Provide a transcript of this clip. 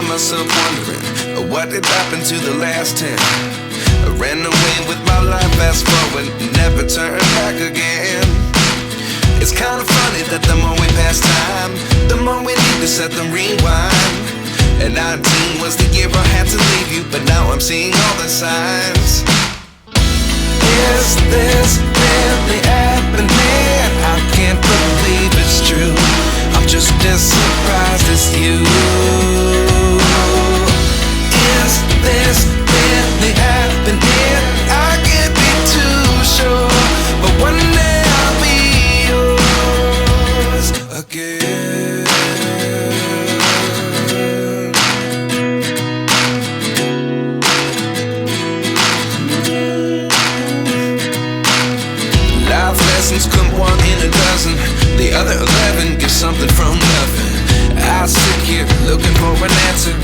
find myself wondering, what did happen to the last 10? I ran away with my life, fast forward, never turn back again. It's kind of funny that the more we pass time, the more we need to set them rewind. And 19 was the year I had to leave you, but now I'm seeing all the signs. Is this really happening? I can't believe it's true. I'm just as surprised as you. Is this really happening? I can't be too sure, but one day I'll be yours again. Life lessons come one in a dozen. The other 11 get something from nothing. I sit here looking for an answer,